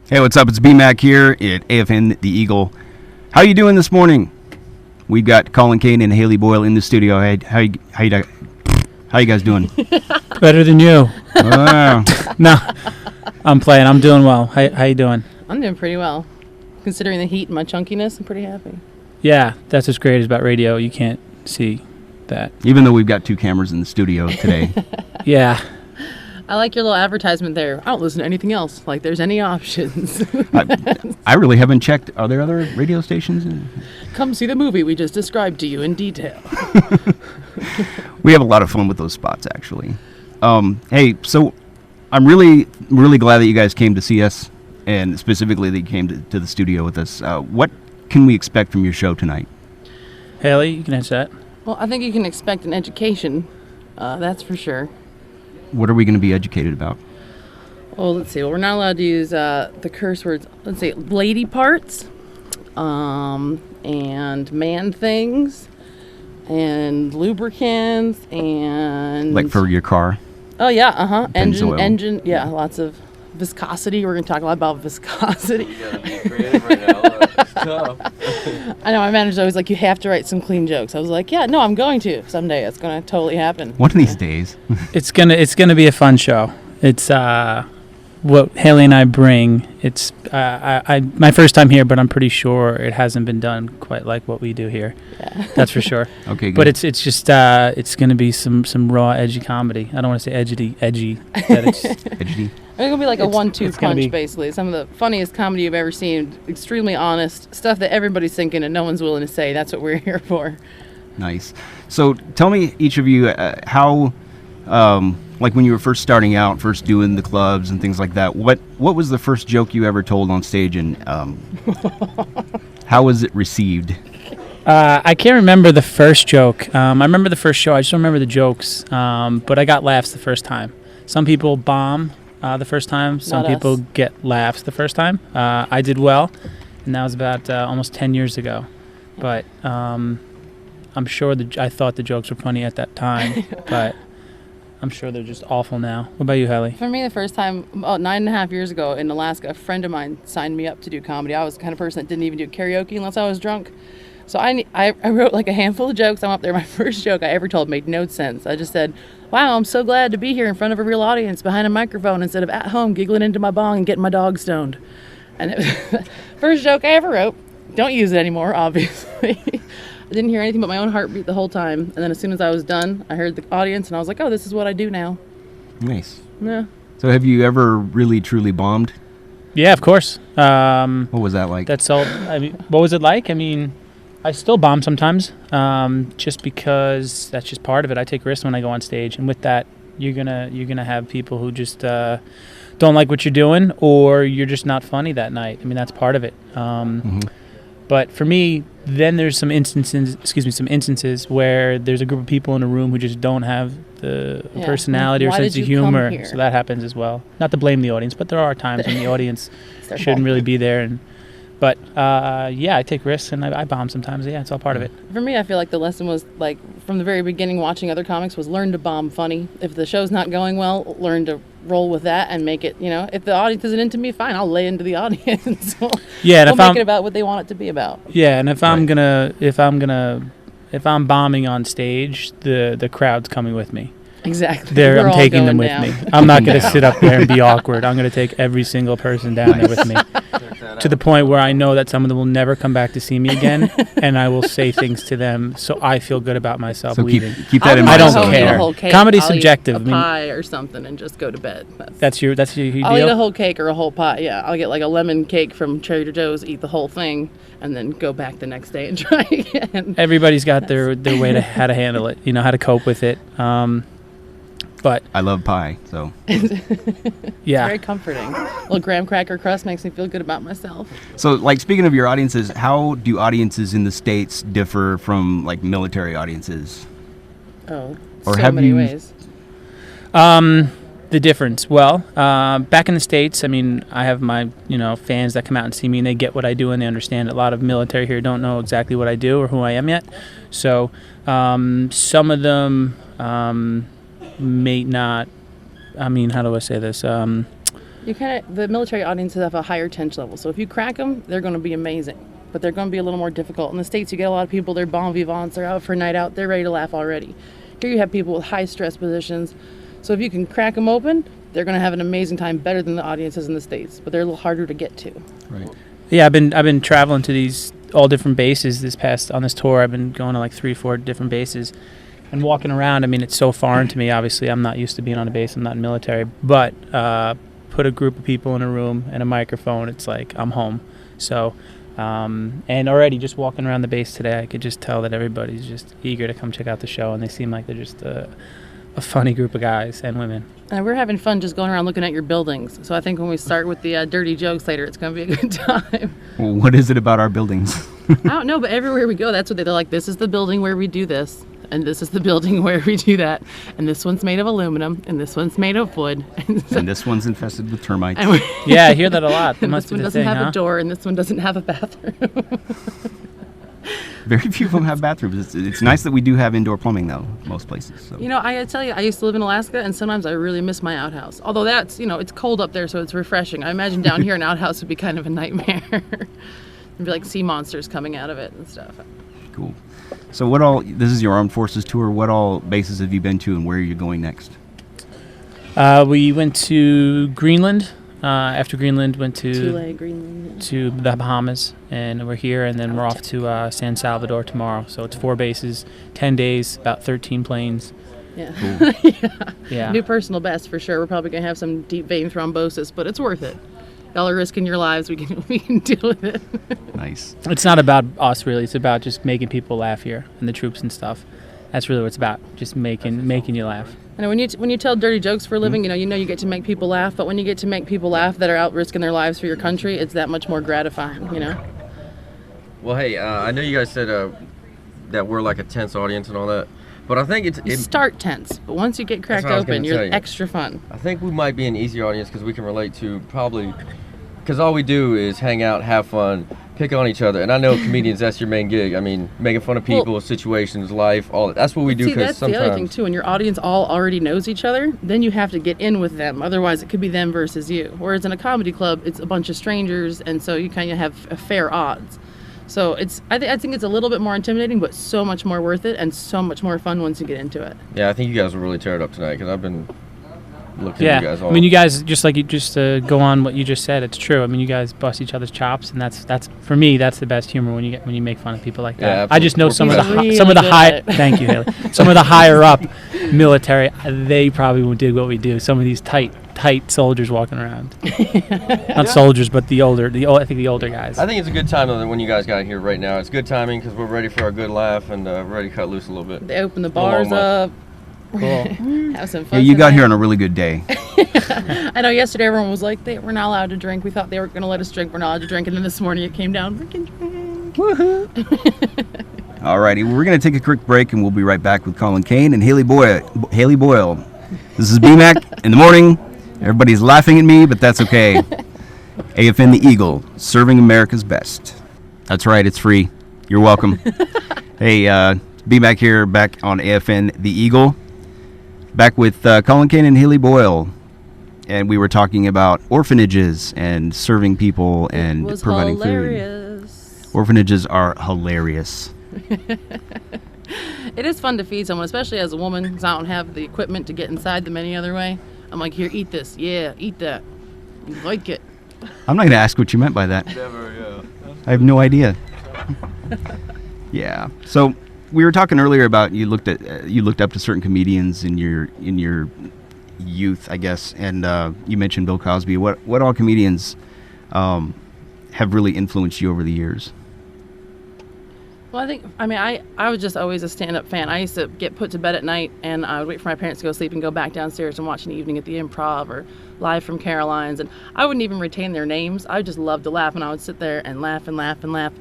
Hey, what's up? It's B-Mac here at AFN, the Eagle. How you doing this morning? We've got Colin Kane and Hailey Boyle in the studio. Hey, how you guys doing? Better than you. No, I'm playing. I'm doing well. How you doing? I'm doing pretty well. Considering the heat and my chunkiness, I'm pretty happy. Yeah, that's what's great about radio. You can't see that. Even though we've got two cameras in the studio today. Yeah. I like your little advertisement there. I don't listen to anything else. Like, there's any options. I really haven't checked. Are there other radio stations? Come see the movie we just described to you in detail. We have a lot of fun with those spots, actually. Hey, so I'm really glad that you guys came to see us, and specifically that you came to the studio with us. What can we expect from your show tonight? Hailey, you can answer that. Well, I think you can expect an education. That's for sure. What are we going to be educated about? Well, let's see. Well, we're not allowed to use the curse words. Let's see, lady parts, and man things, and lubricants, and Like for your car? Oh yeah, Pennzoil. Engine. Yeah, lots of viscosity. We're gonna talk a lot about viscosity. You gotta be creative right now. It's tough. I know my manager's always like, you have to write some clean jokes. I was like, yeah, no, I'm going to someday. It's gonna totally happen. One of these days. It's gonna be a fun show. It's what Hailey and I bring. It's I my first time here, but I'm pretty sure it hasn't been done quite like what we do here. Yeah. That's for sure. Okay, good. But it's just it's gonna be some raw edgy comedy. I don't want to say edgy. That it's Edgy. It's gonna be like a 1-2 it's gonna punch, be- basically. Some of the funniest comedy you've ever seen. Extremely honest stuff that everybody's thinking and no one's willing to say. That's what we're here for. Nice. So tell me, each of you, how, like when you were first starting out, first doing the clubs and things like that, what was the first joke you ever told on stage, and how was it received? I can't remember the first joke. I remember the first show. I just don't remember the jokes. But I got laughs the first time. Some people bomb the first time. Some Not us. people get laughs the first time. I did well, and that was about almost 10 years ago. But I'm sure I thought the jokes were funny at that time, but I'm sure they're just awful now. What about you, Hailey? For me, the first time, about 9.5 years ago in Alaska, a friend of mine signed me up to do comedy. I was the kind of person that didn't even do karaoke unless I was drunk. So I wrote like a handful of jokes. I'm up there. My first joke I ever told made no sense. I just said, wow, I'm so glad to be here in front of a real audience behind a microphone instead of at home giggling into my bong and getting my dog stoned. And it was first joke I ever wrote. Don't use it anymore, obviously. I didn't hear anything but my own heartbeat the whole time. And then as soon as I was done, I heard the audience and I was like, oh, this is what I do now. Nice. Yeah. So have you ever really, truly bombed? Yeah, of course. What was that like? That's all. I mean, what was it like? I mean, I still bomb sometimes, just because that's just part of it. I take risks when I go on stage, and with that, you're gonna have people who just don't like what you're doing, or you're just not funny that night. I mean, that's part of it. But for me, then there's some instances where there's a group of people in a room who just don't have the Yeah. personality or Why sense did of you come humor. here? So that happens as well. Not to blame the audience, but there are times when the audience It's their shouldn't fault. really be there. But yeah, I take risks and I bomb sometimes. Yeah, it's all part of it. For me, I feel like the lesson was, like, from the very beginning watching other comics was learn to bomb funny. If the show's not going well, learn to roll with that and make it, if the audience isn't into me, fine, I'll lay into the audience. Yeah, and we'll if make I'm it about what they want it to be about. yeah, and if I'm Right. if I'm bombing on stage, the crowd's coming with me. Exactly. There, We're I'm all taking them going with down. me. I'm not going to sit up there and be awkward. I'm going to take every single person down there with me, to the point where I know that some of them will never come back to see me again, and I will say things to them so I feel good about myself So leaving. keep that in I mind. don't I'll eat care. a whole cake. Comedy's I'll eat subjective. A I mean- pie or something and just go to bed. That's your I'll eat a deal. whole cake or a whole pie. Yeah, I'll get like a lemon cake from Trader Joe's, eat the whole thing, and then go back the next day and try again. Everybody's got their way to how to handle it. How to cope with it. But I love pie, so. yeah, Very comforting. A little graham cracker crust makes me feel good about myself. So, like, speaking of your audiences, how do audiences in the States differ from, like, military audiences? Oh, Or so have many you- ways. the difference. Well, back in the States, I mean, I have my fans that come out and see me, and they get what I do, and they understand. A lot of military here don't know exactly what I do or who I am yet. So some of them may not. I mean, how do I say this? The military audiences have a higher tension level. So if you crack them, they're going to be amazing. But they're going to be a little more difficult. In the States, you get a lot of people, they're bon vivants, they're out for a night out, they're ready to laugh already. Here you have people with high stress positions. So if you can crack them open, they're going to have an amazing time, better than the audiences in the States. But they're a little harder to get to. Right. Yeah, I've been traveling to these all different bases on this tour. I've been going to like 3-4 different bases and walking around. I mean, it's so foreign to me. Obviously, I'm not used to being on a base. I'm not in the military. But put a group of people in a room and a microphone, it's like I'm home. So, and already just walking around the base today, I could just tell that everybody's just eager to come check out the show, and they seem like they're just a funny group of guys and women. And we're having fun just going around looking at your buildings. So I think when we start with the dirty jokes later, it's going to be a good time. Well, what is it about our buildings? I don't know, but everywhere we go, that's what they're like. This is the building where we do this, and this is the building where we do that, and this one's made of aluminum, and this one's made of wood, and this one's infested with termites. Yeah, I hear that a lot. That and must this one be the doesn't thing, have huh? a door, and this one doesn't have a bathroom. Very few of them have bathrooms. It's nice that we do have indoor plumbing, though, most places. So. You know, I gotta tell you, I used to live in Alaska, and sometimes I really miss my outhouse. Although that's, it's cold up there, so it's refreshing. I imagine down here an outhouse would be kind of a nightmare. There'd be like sea monsters coming out of it and stuff. Cool. So this is your Armed Forces tour. What all bases have you been to, and where are you going next? We went to Greenland. After Greenland, went Chile, Greenland. to the Bahamas, and we're here, and then we're off to San Salvador tomorrow. So it's 4 bases, 10 days, about 13 planes. Yeah. Cool. Yeah. New personal best for sure. We're probably gonna have some deep vein thrombosis, but it's worth it. Y'all are risking your lives. We can deal with it. Nice. It's not about us really. It's about just making people laugh here and the troops and stuff. That's really what it's about. Just making you laugh. And when you tell dirty jokes for a living, you get to make people laugh. But when you get to make people laugh that are out risking their lives for your country, it's that much more gratifying. Well, hey, I know you guys said that we're like a tense audience and all that, but I think You start tense, but once you get cracked what I was open, gonna you're tell you. extra fun. I think we might be an easier audience because we can relate to because all we do is hang out, have fun, pick on each other. And I know comedians, that's your main gig. I mean, making fun of people, situations, life, all that. That's what we do. See, Because that's sometimes the other thing too. When your audience all already knows each other, then you have to get in with them. Otherwise, it could be them versus you. Whereas in a comedy club, it's a bunch of strangers, and so you kind of have fair odds. So I think it's a little bit more intimidating, but so much more worth it, and so much more fun once you get into it. Yeah, I think you guys will really tear it up tonight because I've been looking Yeah, at you guys all. I mean, you guys just go on what you just said. It's true. I mean, you guys bust each other's chops, and that's for me. That's the best humor when you make fun of people like that. Yeah, I just know absolutely. He's some of the really high. good at it. Thank you, Haley. Some of the higher up military, they probably did what we do. Some of these tight soldiers walking around. Not soldiers, but I think the older guys. I think it's a good time though when you guys got here right now. It's good timing because we're ready for a good laugh and ready to cut loose a little bit. They open the Been a long bars month. up. Cool. Have some Yeah, fun. you got tonight. here on a really good day. I know yesterday everyone was like, we're not allowed to drink. We thought they were going to let us drink. We're not allowed to drink. And then this morning it came down, we can drink. Alrighty, well, we're going to take a quick break, and we'll be right back with Colin Kane and Hailey Boyle. This is BMAC in the morning. Everybody's laughing at me, but that's okay. AFN the Eagle, serving America's best. That's right, it's free. You're welcome. Hey, BMAC here, back on AFN the Eagle. Back with Colin Kane and Hailey Boyle. And we were talking about orphanages and serving people and It was providing hilarious. food. Orphanages are hilarious. It is fun to feed someone, especially as a woman, because I don't have the equipment to get inside them any other way. I'm like, here, eat this. Yeah, eat that. You like it. I'm not going to ask what you meant by that. Never, yeah. I have no idea. Yeah. So we were talking earlier about you looked up to certain comedians in your youth, I guess, and you mentioned Bill Cosby. What all comedians have really influenced you over the years? Well, I was just always a stand-up fan. I used to get put to bed at night, and I would wait for my parents to go sleep and go back downstairs and watch an evening at the Improv or Live from Caroline's. And I wouldn't even retain their names. I just loved to laugh, and I would sit there and laugh and laugh and laugh.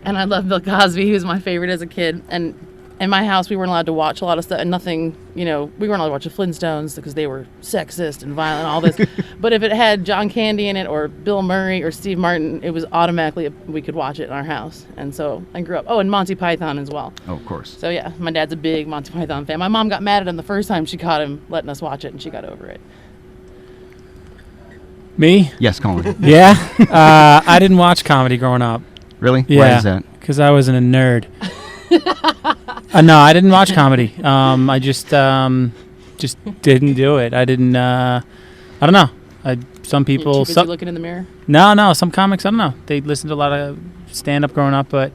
And I loved Bill Cosby. He was my favorite as a kid. And in my house, we weren't allowed to watch a lot of stuff, and nothing, we weren't allowed to watch the Flintstones because they were sexist and violent and all this. But if it had John Candy in it or Bill Murray or Steve Martin, it was automatically, we could watch it in our house. And so I grew up. Oh, and Monty Python as well. Oh, of course. So yeah, my dad's a big Monty Python fan. My mom got mad at him the first time she caught him letting us watch it, and she got over it. Me? Yes, Colin. Yeah. I didn't watch comedy growing up. Really? Yeah. Why is that? Because I wasn't a nerd. No, I didn't watch comedy. I just didn't do it. I didn't. I don't know. Some people. You're too busy looking in the mirror. No. Some comics, I don't know. They listened to a lot of stand-up growing up, but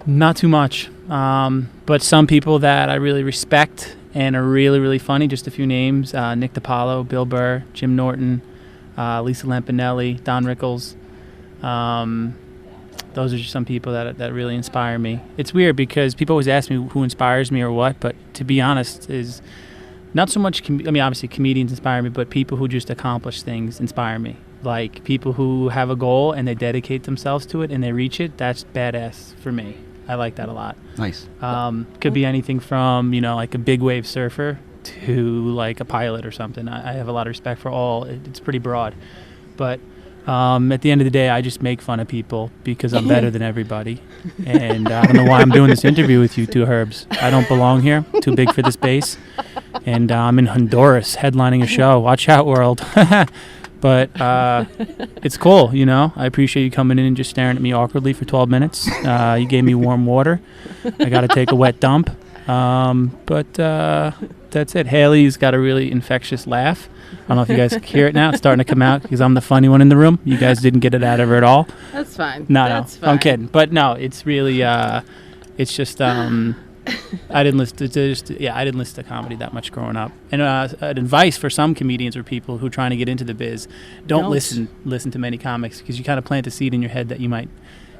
not too much. But some people that I really respect and are really, really funny. Just a few names: Nick DiPaolo, Bill Burr, Jim Norton, Lisa Lampanelli, Don Rickles. Those are just some people that really inspire me. It's weird because people always ask me who inspires me or what, but to be honest, is not so much. Obviously comedians inspire me, but people who just accomplish things inspire me. Like people who have a goal and they dedicate themselves to it and they reach it. That's badass for me. I like that a lot. Nice. Could be anything from like a big wave surfer to like a pilot or something. I have a lot of respect for all. It's pretty broad, but at the end of the day, I just make fun of people because I'm better than everybody. And I don't know why I'm doing this interview with you two herbs. I don't belong here. Too big for this base. And I'm in Honduras headlining a show. Watch out, world. But it's cool, I appreciate you coming in and just staring at me awkwardly for 12 minutes. You gave me warm water. I got to take a wet dump. But that's it. Haley's got a really infectious laugh. I don't know if you guys can hear it now. It's starting to come out because I'm the funny one in the room. You guys didn't get it out of her at all. That's fine. That's fine. I'm kidding. But no, it's really, it's just, I didn't listen to comedy that much growing up. And advice for some comedians or people who are trying to get into the biz, don't listen to many comics because you kind of plant a seed in your head that you might,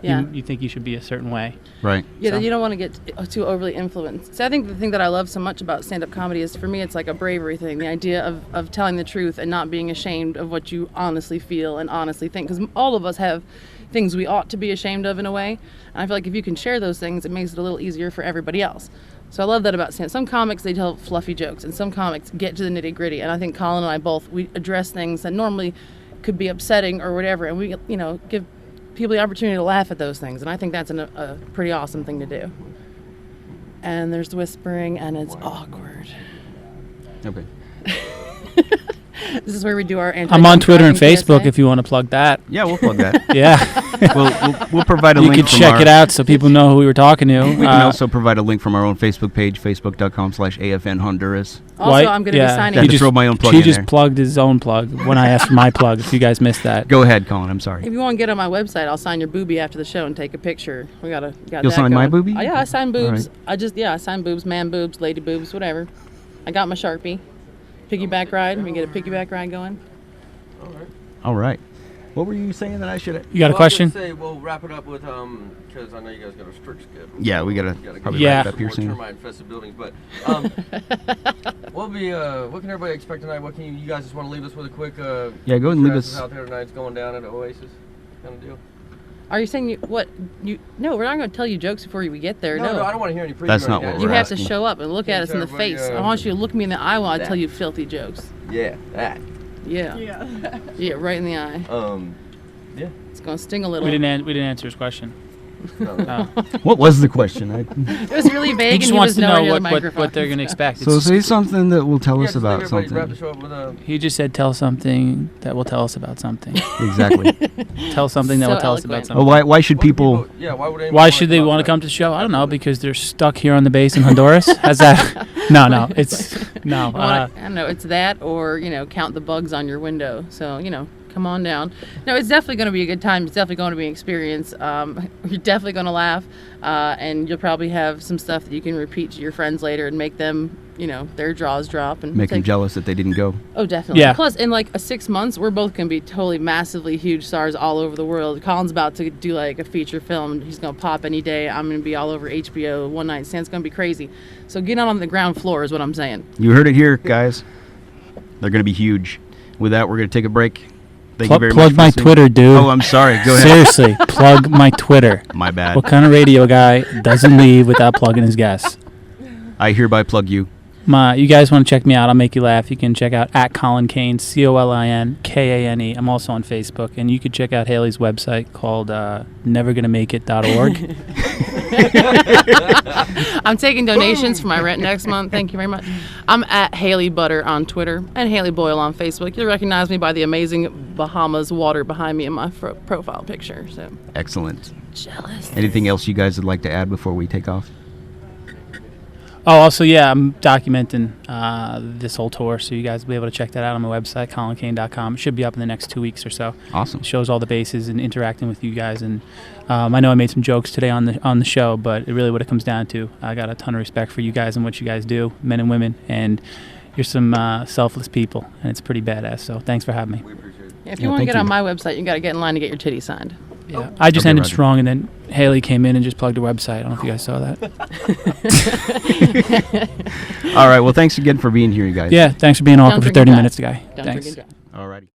you think you should be a certain way. Right. Yeah, so. You don't want to get too overly influenced. So I think the thing that I love so much about stand-up comedy is, for me, it's like a bravery thing. The idea of telling the truth and not being ashamed of what you honestly feel and honestly think. Because all of us have things we ought to be ashamed of in a way. And I feel like if you can share those things, it makes it a little easier for everybody else. So I love that about stand-up. Some comics, they tell fluffy jokes, and some comics get to the nitty-gritty. And I think Colin and I we address things that normally could be upsetting or whatever, and we, give people the opportunity to laugh at those things, and I think that's a pretty awesome thing to do. And there's whispering, and it's awkward. Okay. This is where we do our I'm on Twitter and Facebook if you want to plug that. Yeah, we'll plug that. Yeah. We'll provide a link. You can check it out so people know who we were talking to. We can also provide a link from our own Facebook page, facebook.com/AFN Honduras. Also, I'm going to be signing. He just throw my own plug He in just there. Plugged his own plug when I asked for my plug, if you guys missed that. Go ahead, Colin. I'm sorry. If you want to get on my website, I'll sign your boobie after the show and take a picture. You'll sign my boobie? Oh, yeah, I sign boobs. Right. I sign boobs, man boobs, lady boobs, whatever. I got my Sharpie. Piggyback ride. We get a piggyback ride going. All right. What were you saying that I should? You got a question? We'll wrap it up with because I know you guys got a strict schedule. Yeah, we gotta probably wrap it up here soon. Termite-infested buildings, but what can everybody expect tonight? What can you guys just want to leave us with a quick? Go ahead and leave us out there tonight's going down at Oasis, kind of deal. Are you saying No, we're not going to tell you jokes before we get there. No, I don't want to hear any preview. That's not what we're You have asking. to show up and look at us in the face. I want you to look me in the eye while I tell you filthy jokes. Yeah, that. Yeah. Yeah, right in the eye. Yeah. It's going to sting a little. We didn't answer his question. No. What was the question? It was really vague. He just and wants to know the what they're going to expect. So say something that will tell us about Wrap something. the show up with He just said tell something that will tell us about something. Exactly. Tell something that So will tell us about eloquent. something. Well, why should people? Why should they want to come to the show? I don't know, because they're stuck here on the base in Honduras. Has that? No. It's no. I don't know. It's that, or count the bugs on your window. So come on down. No, it's definitely going to be a good time. It's definitely going to be an experience. You're definitely going to laugh, and you'll probably have some stuff that you can repeat to your friends later and make them, their jaws drop and Make them jealous that they didn't go. Oh, definitely. Yeah. Plus, in like 6 months, we're both going to be totally massively huge stars all over the world. Colin's about to do like a feature film. He's going to pop any day. I'm going to be all over HBO. One night stand. It's going to be crazy. So get on the ground floor is what I'm saying. You heard it here, guys. They're going to be huge. With that, we're going to take a break. Thank you very much. Plug my Twitter, dude. Oh, I'm sorry. Go ahead. Seriously, plug my Twitter. My bad. What kind of radio guy doesn't leave without plugging his guests? I hereby plug you. You guys want to check me out, I'll make you laugh. You can check out at Colin Kane, ColinkAne. I'm also on Facebook, and you could check out Hailey's website called nevergonamakeit.org. I'm taking donations for my rent next month. Thank you very much. I'm at Hailey Butter on Twitter and Hailey Boyle on Facebook. You'll recognize me by the amazing Bahamas water behind me in my profile picture. So Excellent. jealous. Anything else you guys would like to add before we take off? Oh, also, yeah, I'm documenting this whole tour, so you guys will be able to check that out on my website, colinkane.com. It should be up in the next 2 weeks or so. Awesome. It shows all the bases and interacting with you guys. And I know I made some jokes today on the show, but it really what it comes down to, I got a ton of respect for you guys and what you guys do, men and women, and you're some selfless people, and it's pretty badass. So thanks for having me. We appreciate it. Yeah, if you want to thank get on you. my website, you got to get in line to get your titty signed. Yeah, I just Okay, ended Roger. strong, and then Hailey came in and just plugged her website. I don't know if you guys saw that. All right. Well, thanks again for being here, you guys. Yeah, thanks for being awkward for drink 30 and minutes, drive. guy. Don't Thanks. drink and drive. All righty.